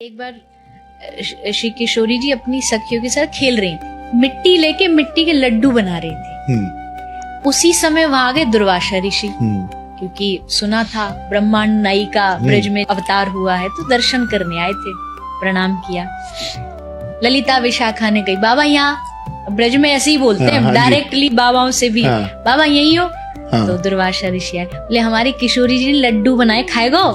एक बार श्री किशोरी जी अपनी सखियों के साथ खेल रही थी, मिट्टी लेके मिट्टी के लड्डू बना रही थी। उसी समय वहां गए दुर्वासा ऋषि, क्योंकि सुना था ब्रह्मांड नायिका ब्रज में अवतार हुआ है, तो दर्शन करने आए थे। प्रणाम किया। ललिता विशाखा ने कही, बाबा यहाँ ब्रज में ऐसे ही बोलते हैं डायरेक्टली बाबाओं से भी, बाबा यही हो? तो दुर्वासा ऋषि आए, बोले हमारी किशोरी जी ने लड्डू बनाए, खाएगो?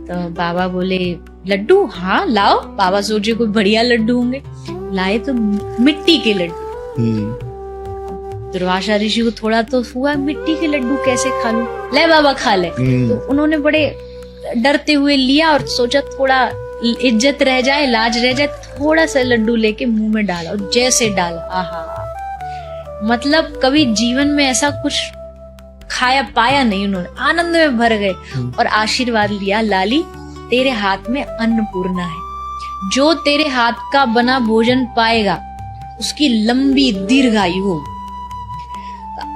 तो बाबा बोले लड्डू, हाँ लाओ। बाबा सोचे कोई बढ़िया लड्डू होंगे, लाए तो मिट्टी के लड्डू। दुर्वासा ऋषि को थोड़ा तो हुआ, मिट्टी के लड्डू कैसे खा लूं, ले बाबा खा ले। तो उन्होंने बड़े डरते हुए लिया और सोचा थोड़ा इज्जत रह जाए, लाज रह जाए, थोड़ा सा लड्डू लेके मुंह में डाला और जैसे डाला, आहा, मतलब कभी जीवन में ऐसा कुछ खाया पाया नहीं उन्होंने, आनंद में भर गए और आशीर्वाद लिया, लाली तेरे हाथ में अन्नपूर्णा है, जो तेरे हाथ का बना भोजन पाएगा उसकी लंबी दीर्घायु होगी।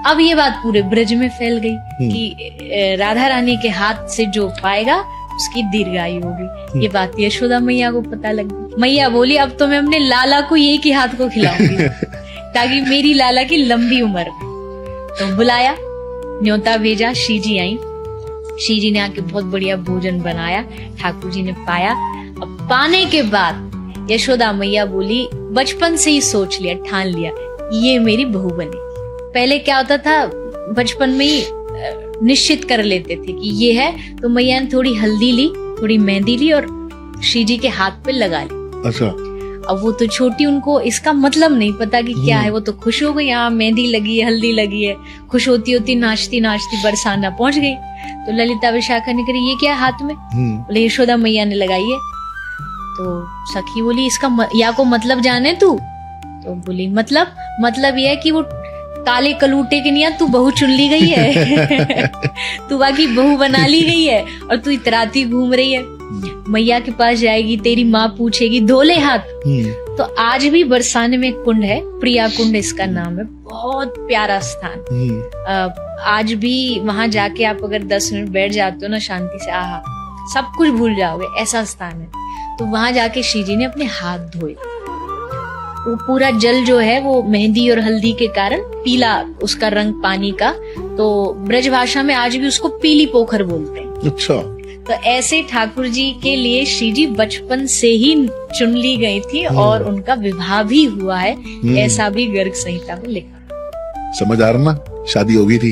अब ये बात पूरे ब्रज में फैल गई कि राधा रानी के हाथ से जो पाएगा उसकी दीर्घायु होगी। ये बात यशोदा मैया को पता लगी। मैया बोली अब तो मैं अपने लाला को एक ही हाथ को खिलाऊंगी ताकि मेरी लाला की लंबी उम्र हो। तो बुलाया, न्योता भेजा, श्री जी आई। श्री जी ने आके बहुत बढ़िया भोजन बनाया, ठाकुर जी ने पाया। अब पाने के बाद यशोदा मैया बोली, बचपन से ही सोच लिया, ठान लिया, ये मेरी बहू बनेगी। पहले क्या होता था, बचपन में ही निश्चित कर लेते थे कि ये है, तो मैया ने थोड़ी हल्दी ली, थोड़ी मेहंदी ली और श्री जी के हाथ पे लगा ली। अच्छा। अब वो तो छोटी, उनको इसका मतलब नहीं पता कि क्या है, वो तो खुश हो गई, हाँ मेहंदी लगी है, हल्दी लगी है। खुश होती होती नाचती नाचती बरसाना पहुंच गई। तो ललिता विशाखा ने कही, ये क्या है हाथ में? बोले यशोदा मैया ने लगाई है। तो सखी बोली, इसका या को मतलब जाने तू? तो बोली मतलब ये है कि वो काले कलूटे के नहीं, तू बहू चुन ली गई है तू बाकी बहू बना ली गई है और तू इतराती घूम रही है। मैया के पास जाएगी, तेरी माँ पूछेगी, धोले हाथ। तो आज भी बरसाने में कुंड है, प्रिया कुंड इसका नाम है, बहुत प्यारा स्थान। आज भी वहां जाके आप अगर 10 मिनट बैठ जाते हो ना शांति से, आहा, सब कुछ भूल जाओगे, ऐसा स्थान है। तो वहां जाके श्री जी ने अपने हाथ धोए। वो पूरा जल जो है वो मेहंदी और हल्दी के कारण पीला उसका रंग पानी का, तो ब्रज भाषा में आज भी उसको पीली पोखर बोलते हैं। अच्छा। तो ऐसे ठाकुर जी के लिए श्री जी बचपन से ही चुन ली गई थी और उनका विवाह भी हुआ है, ऐसा भी गर्ग संहिता में लिखा। समझ आ रहा ना, शादी हो गई थी